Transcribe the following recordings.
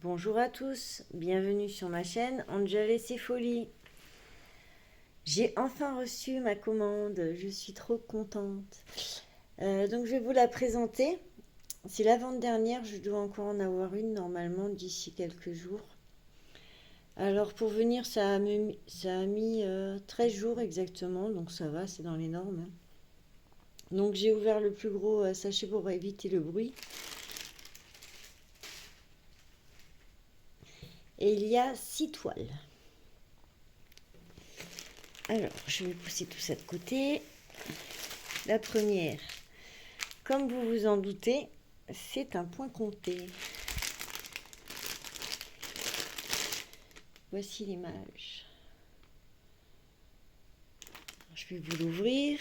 Bonjour à tous, bienvenue sur ma chaîne Angel et ses folies. J'ai enfin reçu ma commande, je suis trop contente. Donc je vais vous la présenter. C'est l'avant-dernière, je dois encore en avoir une normalement d'ici quelques jours. Alors pour venir, ça a mis 13 jours exactement, donc ça va, c'est dans les normes. Donc j'ai ouvert le plus gros sachet pour éviter le bruit. Et il y a 6 toiles. Alors, je vais pousser tout ça de côté. La première, comme vous vous en doutez, c'est un point compté. Voici l'image. Je vais vous l'ouvrir.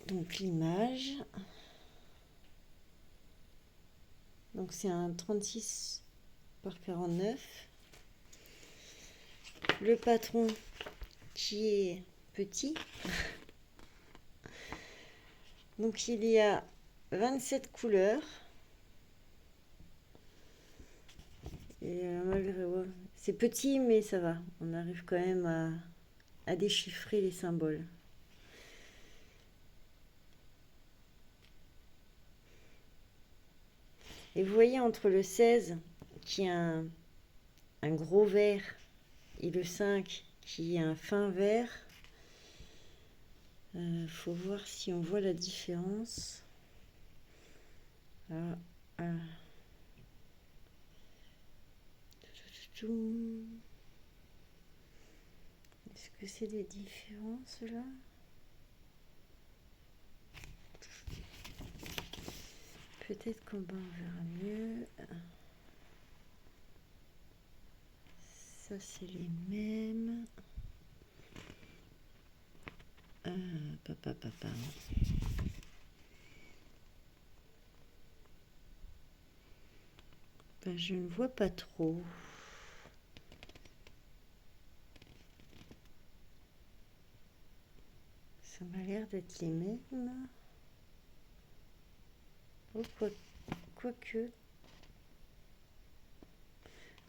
Donc l'image. Donc c'est un 36 par 49. Le patron qui est petit. Donc il y a 27 couleurs. Et malgré c'est petit mais ça va. On arrive quand même à déchiffrer les symboles. Et vous voyez entre le 16 qui est un gros vert et le 5 qui est un fin vert, faut voir si on voit la différence. Ah, ah. Est-ce que c'est des différences là? Peut-être qu'en bas on verra mieux. Ça c'est les mêmes. Papa. Ben, je ne vois pas trop. Ça m'a l'air d'être les mêmes. Oh, quoique.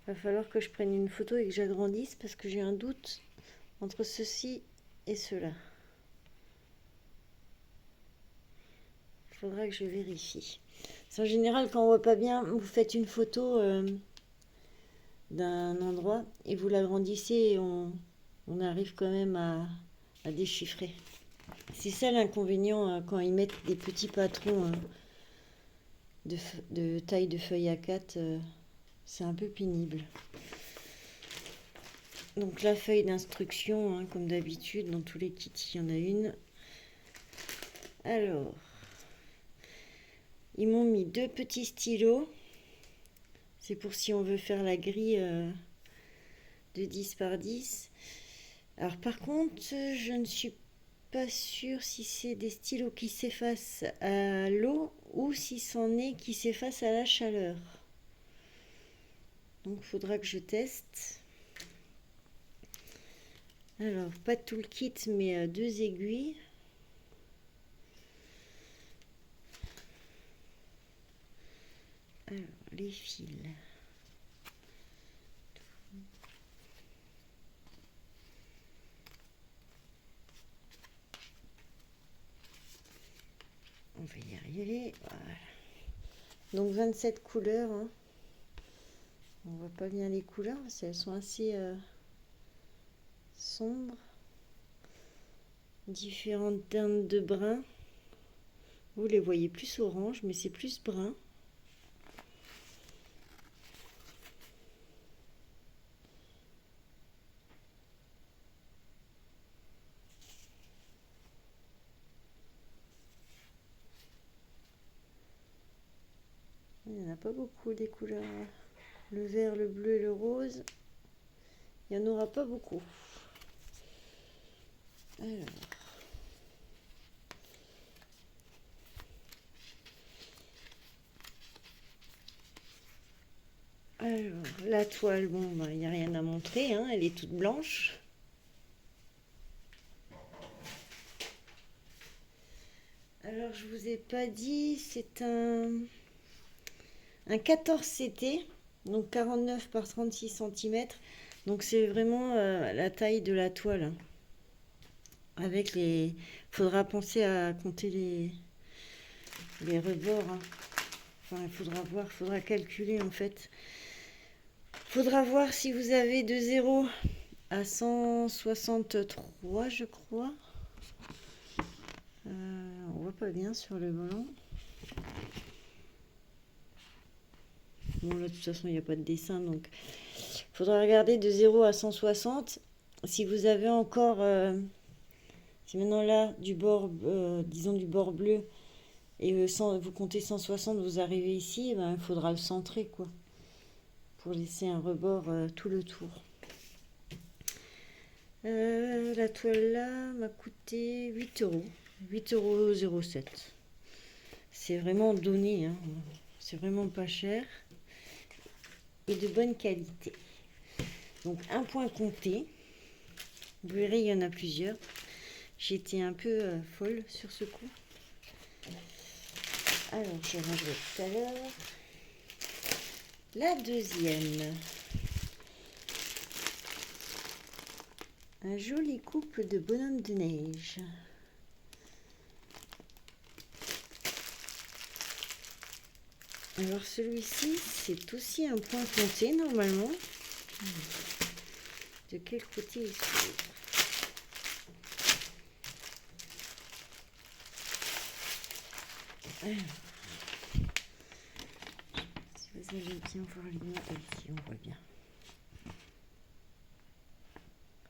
Va falloir que je prenne une photo et que j'agrandisse parce que j'ai un doute entre ceci et cela. Il faudra que je vérifie. En général, quand on voit pas bien, vous faites une photo d'un endroit et vous l'agrandissez et on arrive quand même à déchiffrer. C'est ça l'inconvénient quand ils mettent des petits patrons de taille de feuille A4, c'est un peu pénible. Donc la feuille d'instruction, hein, comme d'habitude, dans tous les kits, il y en a une. Alors, ils m'ont mis 2 petits stylos. C'est pour si on veut faire la grille de 10 par 10. Alors par contre, je ne suis pas sûre si c'est des stylos qui s'effacent à l'eau ou si c'en est qui s'effacent à la chaleur. Donc il faudra que je teste. Alors, pas tout le kit, mais 2 aiguilles. Alors, les fils. On va y arriver. Voilà. Donc 27 couleurs. Hein. On voit pas bien les couleurs parce qu'elles sont assez sombres. Différentes teintes de brun. Vous les voyez plus orange, mais c'est plus brun. Il n'y en a pas beaucoup des couleurs. Le vert, le bleu et le rose. Il n'y en aura pas beaucoup. Alors, la toile, bon, il n'y a rien à montrer, hein, elle est toute blanche. Alors, je vous ai pas dit, c'est un 14 CT, donc 49 par 36 cm. Donc, c'est vraiment la taille de la toile, hein. Avec les... Faudra penser à compter les rebords, hein. Enfin, il faudra voir, faudra calculer en fait. Faudra voir si vous avez de 0 à 163, je crois. On voit pas bien sur le volant. Bon, là, de toute façon, il n'y a pas de dessin, donc il faudra regarder de 0 à 160. Si vous avez encore, si maintenant là, du bord, disons du bord bleu, et vous comptez 160, vous arrivez ici, ben, il faudra le centrer, quoi, pour laisser un rebord tout le tour. La toile là m'a coûté 8 euros. 8,07 €. C'est vraiment donné, hein. C'est vraiment pas cher. Et de bonne qualité. Donc un point compté. Vous verrez, il y en a plusieurs. J'étais un peu folle sur ce coup. Alors, je rangerai tout à l'heure. La deuxième. Un joli couple de bonhommes de neige. Alors celui-ci, c'est aussi un point compté normalement. De quel côté il s'ouvre? Si vous allez bien voir l'image, ici on voit bien.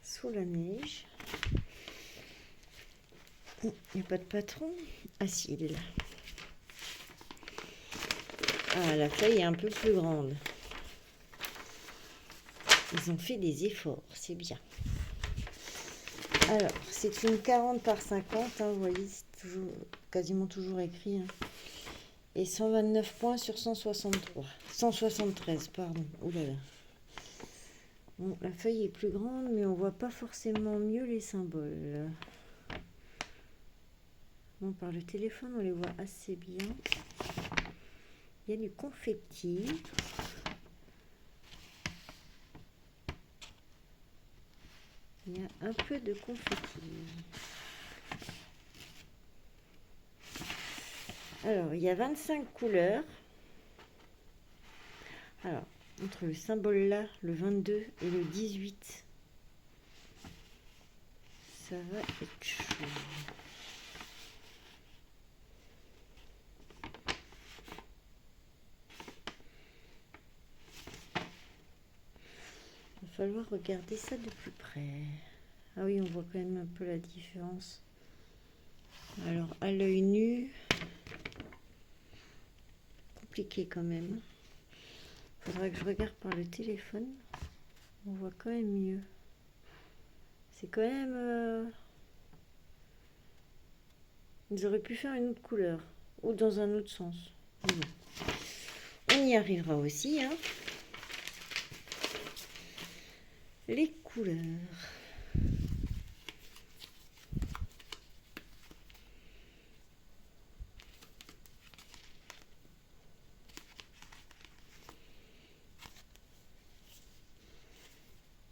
Sous la neige. Il n'y a pas de patron. Ah si, il est là. Ah, la feuille est un peu plus grande. Ils ont fait des efforts, c'est bien. Alors, c'est une 40 par 50, hein, vous voyez, c'est toujours, quasiment toujours écrit, hein. Et 129 points sur 163. 173, pardon. Ouh là là. Bon, la feuille est plus grande, mais on voit pas forcément mieux les symboles. Bon, par le téléphone, on les voit assez bien. Il y a du confetti. Il y a un peu de confetti. Alors, il y a 25 couleurs. Alors, entre le symbole là, le 22 et le 18, ça va être chaud. Il va falloir regarder ça de plus près. Ah oui, on voit quand même un peu la différence. Alors, à l'œil nu, compliqué quand même. Il faudra que je regarde par le téléphone. On voit quand même mieux. C'est quand même... Ils auraient pu faire une autre couleur. Ou dans un autre sens. Bon. On y arrivera aussi, hein. Les couleurs.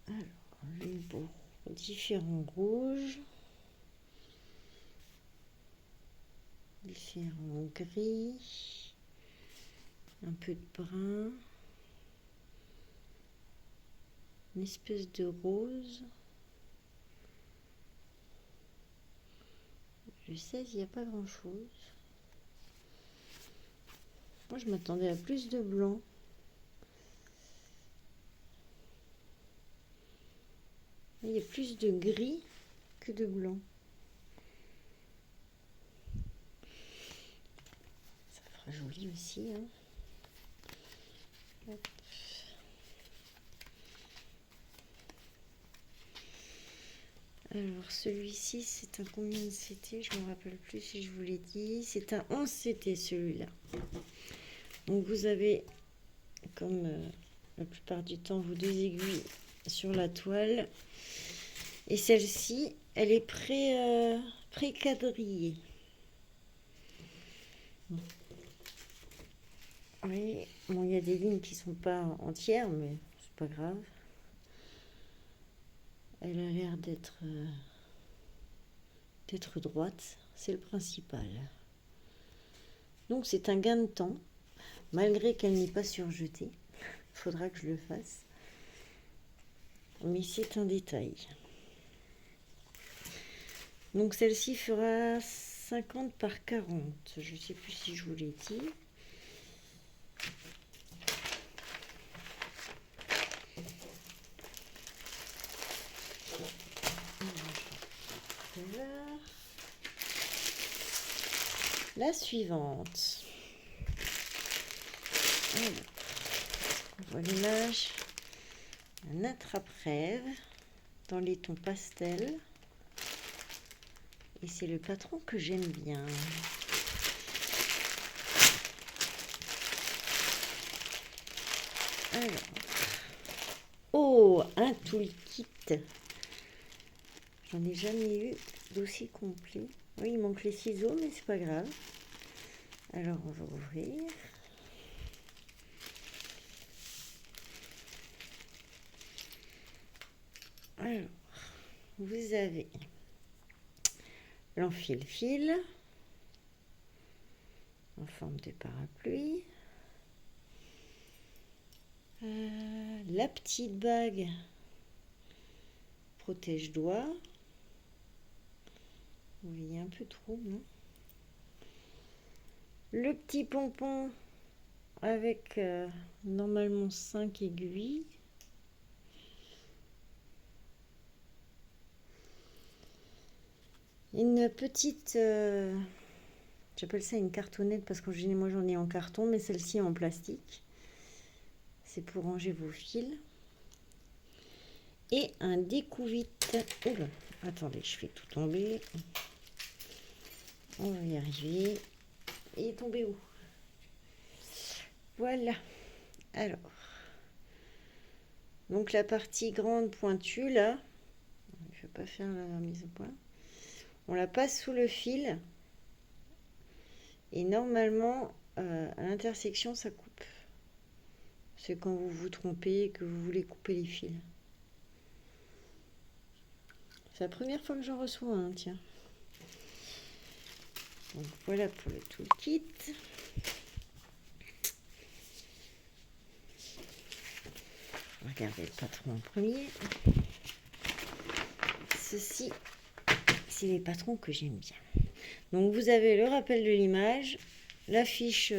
Alors, les beaux différents rouges. Différents gris. Un peu de brun. Une espèce de rose. Le 16, il n'y a pas grand chose. Moi, je m'attendais à plus de blanc. Il y a plus de gris que de blanc. Ça fera joli aussi, hein. Hop. Alors celui-ci, c'est un combien de CT? Je ne me rappelle plus si je vous l'ai dit. C'est un 11 CT celui-là. Donc vous avez, comme la plupart du temps, vos deux aiguilles sur la toile. Et celle-ci, elle est pré-quadrillée. Oui, bon, il y a des lignes qui sont pas entières, mais c'est pas grave. Elle a l'air d'être droite, c'est le principal. Donc c'est un gain de temps, malgré qu'elle n'est pas surjetée. Il faudra que je le fasse. Mais c'est un détail. Donc celle-ci fera 50 par 40. Je ne sais plus si je vous l'ai dit. La suivante. Alors, on voit l'image. Un attrape-rêve dans les tons pastels. Et c'est le patron que j'aime bien. Alors. Oh, un toolkit. J'en ai jamais eu d'aussi complet. Oui, il manque les ciseaux, mais c'est pas grave. Alors, on va ouvrir. Alors, vous avez l'enfile-fil en forme de parapluie. La petite bague protège-doigts. Vous voyez un peu trop, non? Le petit pompon avec normalement 5 aiguilles. Une petite, j'appelle ça une cartonnette parce que moi j'en ai en carton, mais celle-ci en plastique. C'est pour ranger vos fils. Et un découvite. Oula, attendez, je fais tout tomber. On va y arriver. Il est tombé où? Voilà. Alors. Donc la partie grande pointue là. Je ne vais pas faire la mise au point. On la passe sous le fil. Et normalement, à l'intersection, ça coupe. C'est quand vous vous trompez et que vous voulez couper les fils. C'est la première fois que j'en reçois un, tiens. Donc voilà pour le toolkit. Regardez le patron en premier. Ceci, c'est les patrons que j'aime bien. Donc vous avez le rappel de l'image, la fiche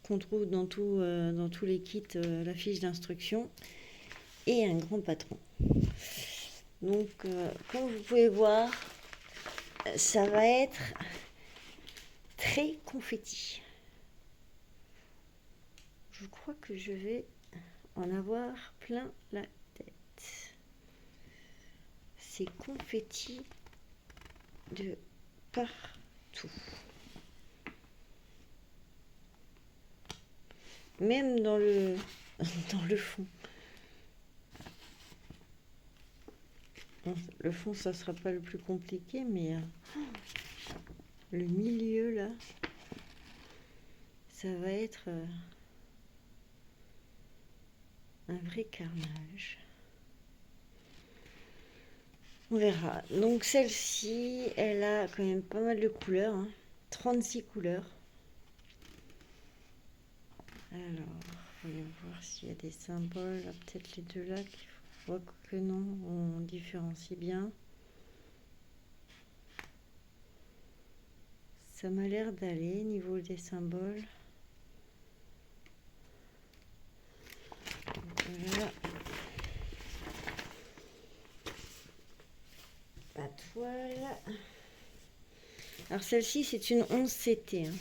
qu'on trouve dans tous les kits, la fiche d'instruction et un grand patron. Donc comme vous pouvez voir, ça va être très confetti. Je crois que je vais en avoir plein la tête. C'est confetti de partout. Même dans le fond. Le fond, ça sera pas le plus compliqué, mais le milieu là, ça va être un vrai carnage. On verra. Donc celle-ci, elle a quand même pas mal de couleurs, hein. 36 couleurs. Alors, voyons voir s'il y a des symboles. Peut-être les deux là qu'il faut voir que non, on différencie bien. Ça m'a l'air d'aller niveau des symboles. Voilà. La toile. Alors celle-ci, c'est une 11 CT. Hein.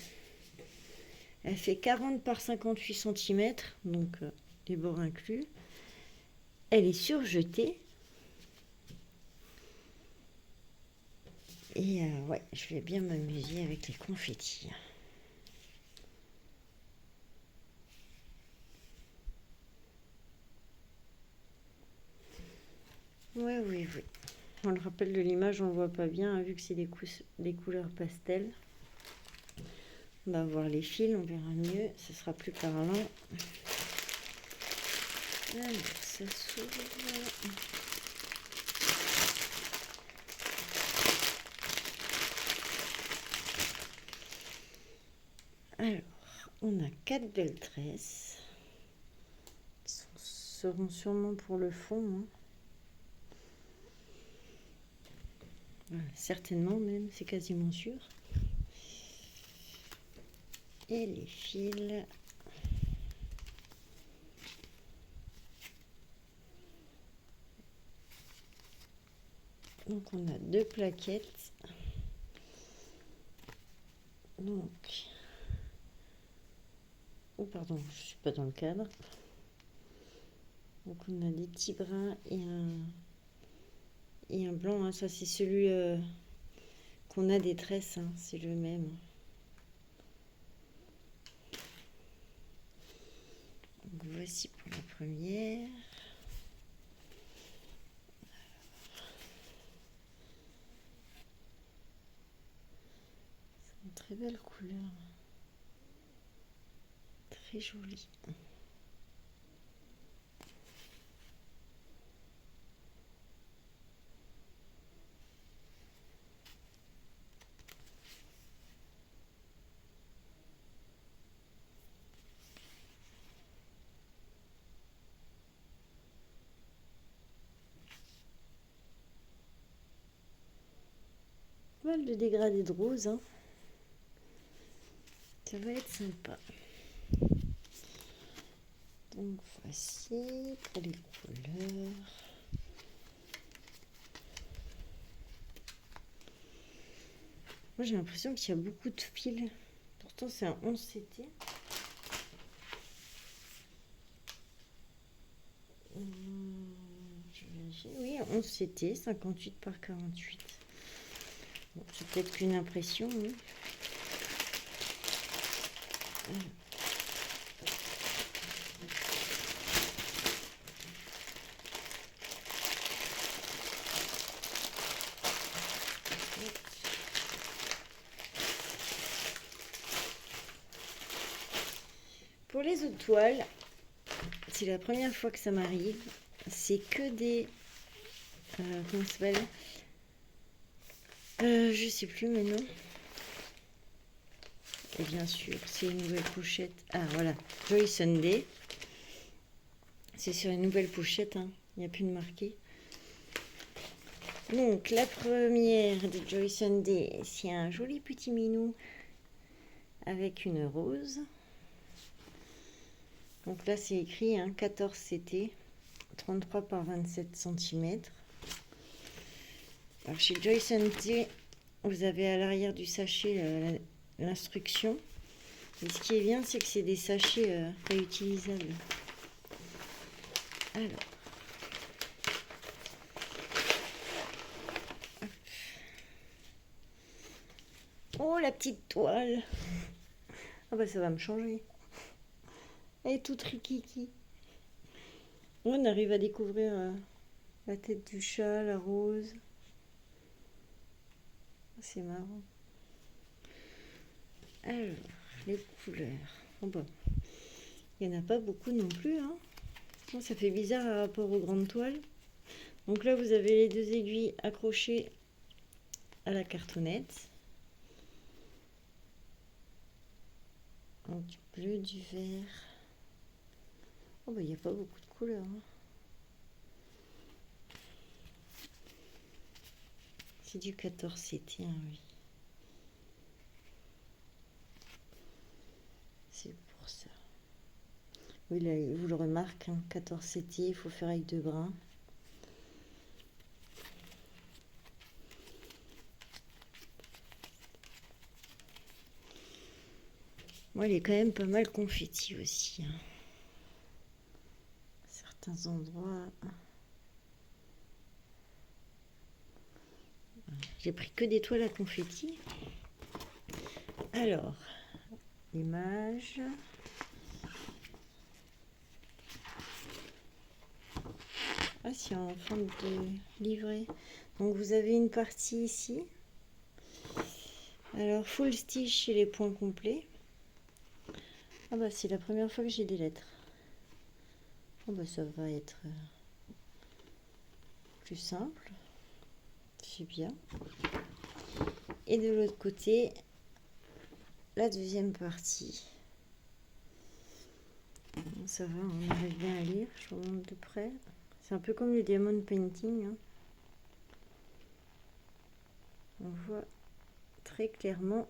Elle fait 40 par 58 cm, donc les bords inclus. Elle est surjetée. Et ouais, je vais bien m'amuser avec les confettis. Oui, oui, oui. On le rappelle de l'image, on ne voit pas bien, hein, vu que c'est des couleurs pastel. On va voir les fils, on verra mieux, ce sera plus parlant. Alors, ça s'ouvre. Alors, on a 4 belles tresses. Seront sûrement pour le fond. Hein. Voilà, certainement même, c'est quasiment sûr. Et les fils. Donc on a 2 plaquettes. Donc, oh pardon, je suis pas dans le cadre. Donc on a des petits bruns et un blanc. Hein. Ça c'est celui qu'on a des tresses, hein. C'est le même. Donc voici pour la première. C'est une très belle couleur. Très jolie. Pas mal de dégradés de rose. Hein. Ça va être sympa. Donc voici pour les couleurs. Moi j'ai l'impression qu'il y a beaucoup de fils. Pourtant c'est un 11 CT. Je vérifie. Oui, 11 CT, 58 par 48. Bon, c'est peut-être qu'une impression. Hein. Pour les autres toiles, c'est la première fois que ça m'arrive. C'est que des... comment ça s'appelle je sais plus maintenant. Et bien sûr, c'est une nouvelle pochette. Ah voilà, Joy Sunday. C'est sur une nouvelle pochette, hein. Il n'y a plus de marqué. Donc la première de Joy Sunday, c'est un joli petit minou avec une rose. Donc là c'est écrit hein, 14 CT, 33 par 27 cm. Alors chez Joy Sunday, vous avez à l'arrière du sachet l'instruction. Et ce qui est bien, c'est que c'est des sachets réutilisables. Alors. Oh la petite toile. Ah bah ça va me changer. Elle est toute rikiki. On arrive à découvrir la tête du chat, la rose. C'est marrant. Alors, les couleurs. Oh bah, il n'y en a pas beaucoup non plus. Hein. Bon, ça fait bizarre par rapport aux grandes toiles. Donc là, vous avez les 2 aiguilles accrochées à la cartonnette. Donc, du bleu, du vert. Oh bah, il n'y a pas beaucoup de couleurs. Hein. C'est du 14 CT, hein, oui. C'est pour ça. Oui, là, vous le remarquez, hein, 14 CT, il faut faire avec 2 brins. Moi, il est quand même pas mal confetti aussi. Hein. Certains endroits. J'ai pris que des toiles à confetti. Alors, l'image. Ah, c'est en forme de livret. Donc, vous avez une partie ici. Alors, full stitch chez les points complets. Ah bah c'est la première fois que j'ai des lettres. Oh bah ça va être plus simple. C'est bien. Et de l'autre côté, la deuxième partie. Ça va, on arrive bien à lire, je vous montre de près. C'est un peu comme le diamond painting. Hein. On voit très clairement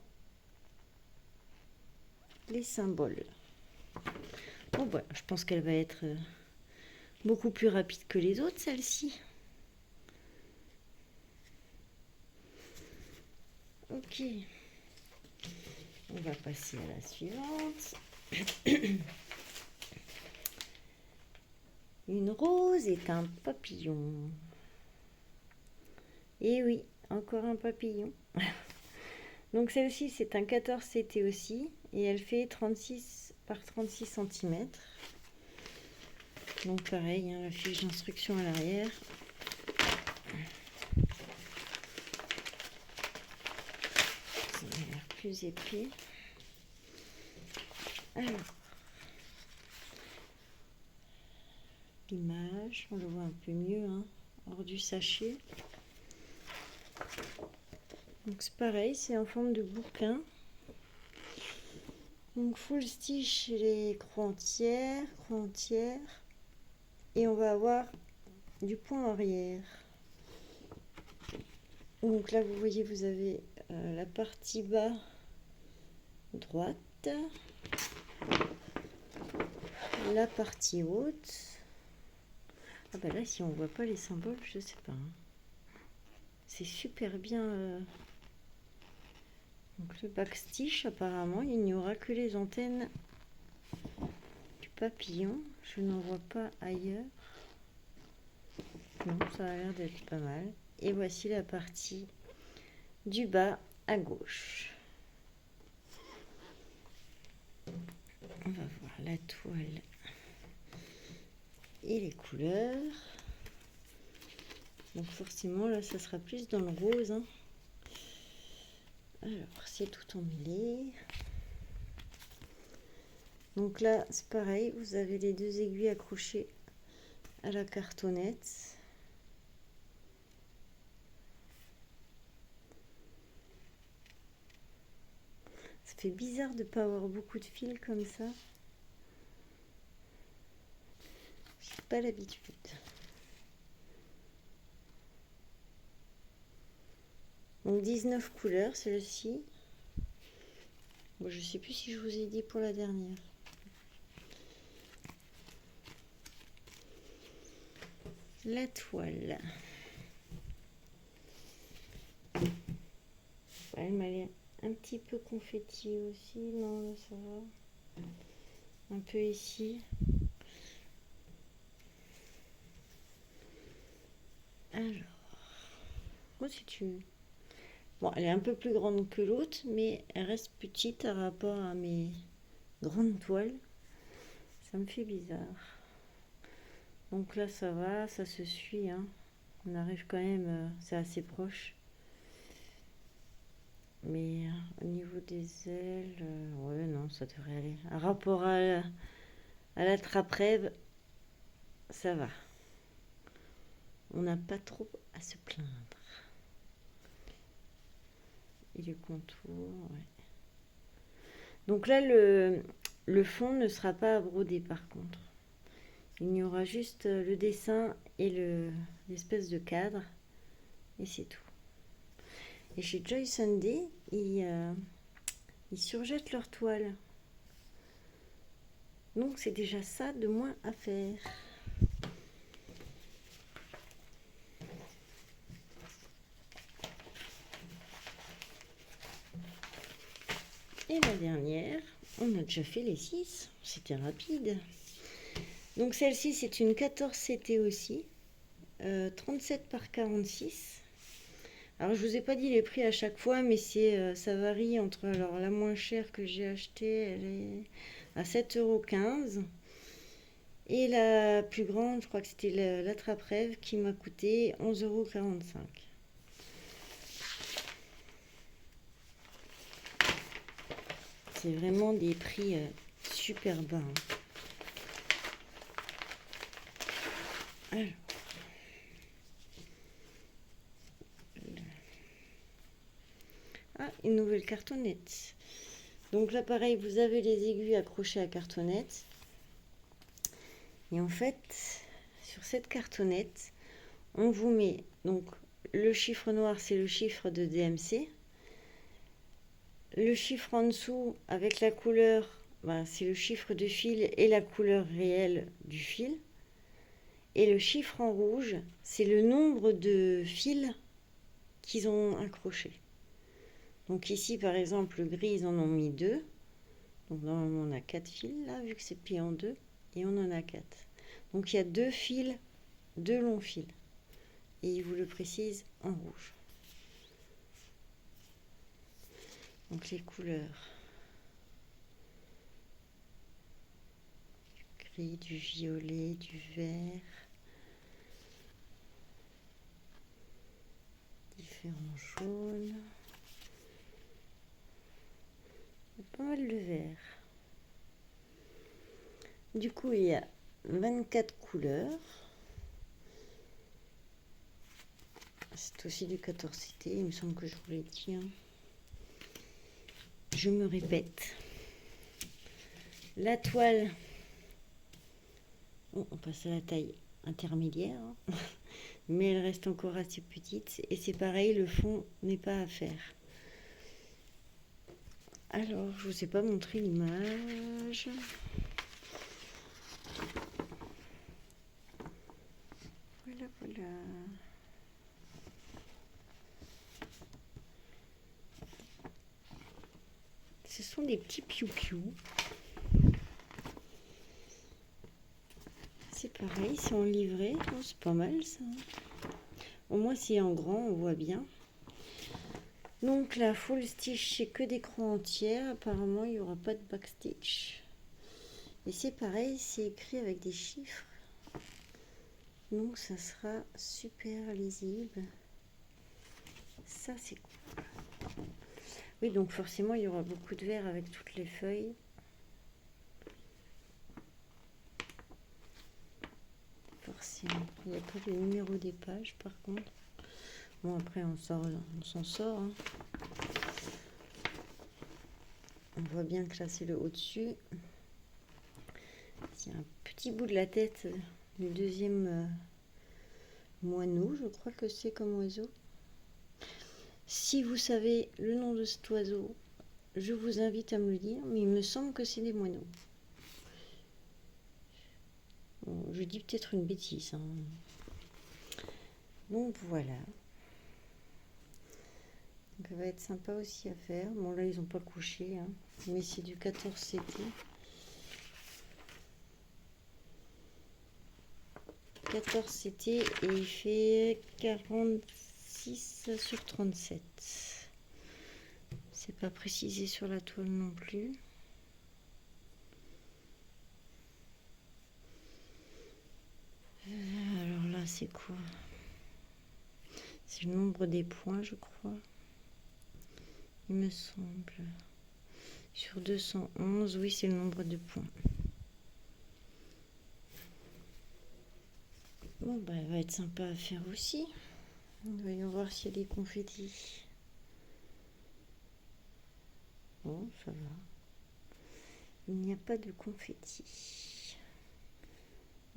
les symboles. Bon voilà, je pense qu'elle va être beaucoup plus rapide que les autres, celle-ci. Ok. On va passer à la suivante. Une rose est un papillon. Et oui, encore un papillon. Donc celle-ci, c'est un 14 CT aussi. Et elle fait 36 par 36 cm. Donc pareil, hein, la fiche d'instruction à l'arrière. Ça a l'air plus épais. Alors, l'image, on le voit un peu mieux, hein, hors du sachet. Donc c'est pareil, c'est en forme de bouquin. Donc full stitch, les croix entières. Et on va avoir du point arrière. Donc là, vous voyez, vous avez la partie bas droite, la partie haute. Ah bah là, si on voit pas les symboles, je sais pas. Hein. C'est super bien. Donc le backstitch, apparemment, il n'y aura que les antennes du papillon. Je n'en vois pas ailleurs. Non, ça a l'air d'être pas mal. Et voici la partie du bas à gauche. On va voir la toile et les couleurs. Donc forcément, là, ça sera plus dans le rose. Hein. Alors, c'est tout emmêlé. Donc là, c'est pareil, vous avez les deux aiguilles accrochées à la cartonnette. Ça fait bizarre de ne pas avoir beaucoup de fils comme ça. J'ai pas l'habitude. Donc 19 couleurs, celle-ci. Bon, je sais plus si je vous ai dit pour la dernière. La toile. Elle m'a l'air un petit peu confetti aussi. Non, là ça va. Un peu ici. Alors, moi si tu... Bon, elle est un peu plus grande que l'autre, mais elle reste petite par rapport à mes grandes toiles. Ça me fait bizarre. Donc là, ça va, ça se suit. Hein. On arrive quand même, c'est assez proche. Mais au niveau des ailes, ouais, non, ça devrait aller. Par rapport à la trappe-rêve, ça va. On n'a pas trop à se plaindre. Et le contour, ouais. Donc là, le fond ne sera pas à broder par contre. Il y aura juste le dessin et l'espèce de cadre. Et c'est tout. Et chez Joy Sunday, ils surjettent leur toile. Donc c'est déjà ça de moins à faire. Et la dernière, on a déjà fait les 6. C'était rapide. Donc celle-ci, c'est une 14 CT aussi. 37 par 46. Alors je vous ai pas dit les prix à chaque fois, mais ça varie entre, alors la moins chère que j'ai achetée, elle est à 7,15 €. Et la plus grande, je crois que c'était la trappe-rêve qui m'a coûté 11,45 €. C'est vraiment des prix super bas. Alors. Ah, une nouvelle cartonnette. Donc là, pareil, vous avez les aiguilles accrochées à cartonnette. Et en fait, sur cette cartonnette, on vous met donc le chiffre noir, c'est le chiffre de DMC. Le chiffre en dessous avec la couleur, c'est le chiffre de fil et la couleur réelle du fil. Et le chiffre en rouge, c'est le nombre de fils qu'ils ont accrochés. Donc ici, par exemple, le gris, ils en ont mis 2. Donc normalement, on a 4 fils là, vu que c'est plié en 2. Et on en a 4. Donc il y a 2 fils, 2 longs fils. Et ils vous le précisent en rouge. Donc les couleurs. Du gris, du violet, du vert. Différents jaunes. Il y a pas mal de vert. Du coup, il y a 24 couleurs. C'est aussi du 14CT, il me semble que je vous l'ai dit. Je me répète. La toile, on passe à la taille intermédiaire, mais elle reste encore assez petite. Et c'est pareil, le fond n'est pas à faire. Alors, je ne vous ai pas montré l'image. Voilà, voilà. Ce sont des petits piou-piou. C'est pareil, c'est en livret. Oh, c'est pas mal ça. Au moins, c'est en grand, on voit bien. Donc la full stitch, c'est que des croix entières. Apparemment, il n'y aura pas de backstitch. Et c'est pareil, c'est écrit avec des chiffres. Donc ça sera super lisible. Ça, c'est cool. Oui, donc forcément, il y aura beaucoup de vert avec toutes les feuilles. Forcément. Il n'y a pas le numéro des pages, par contre. Bon, après, on s'en sort. Hein. On voit bien que là, c'est le au-dessus. Il y a un petit bout de la tête du deuxième moineau, je crois que c'est comme oiseau. Si vous savez le nom de cet oiseau, je vous invite à me le dire, mais il me semble que c'est des moineaux. Bon, je dis peut-être une bêtise. Hein. Donc voilà. Donc, ça va être sympa aussi à faire. Bon là ils n'ont pas couché, hein, mais c'est du 14CT. Et il fait 46 sur 37. C'est pas précisé sur la toile non plus. Alors là c'est quoi? C'est le nombre des points je crois. Il me semble. Sur 211, oui c'est le nombre de points. Bon bah elle va être sympa à faire aussi. Voyons voir s'il y a des confettis. Bon, ça va. Il n'y a pas de confettis.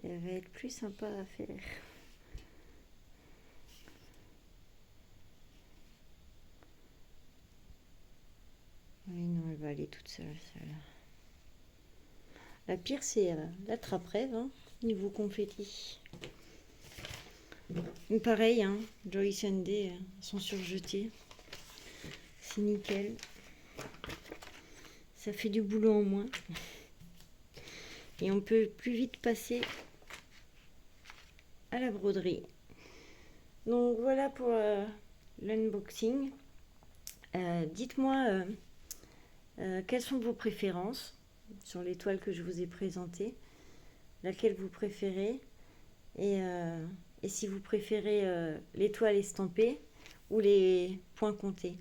Elle va être plus sympa à faire. Oui, non, elle va aller toute seule, celle-là. La pire, c'est la trappe-rêve, hein, niveau confetti. Pareil, hein, Joyce and Day sont surjetés. C'est nickel. Ça fait du boulot en moins. Et on peut plus vite passer à la broderie. Donc voilà pour l'unboxing. Dites-moi quelles sont vos préférences sur les toiles que je vous ai présentées. Laquelle vous préférez et si vous préférez les toiles estampées ou les points comptés.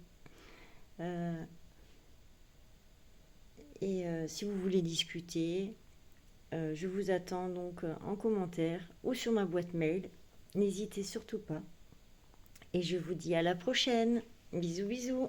Et si vous voulez discuter, je vous attends donc en commentaire ou sur ma boîte mail. N'hésitez surtout pas. Et je vous dis à la prochaine. Bisous bisous.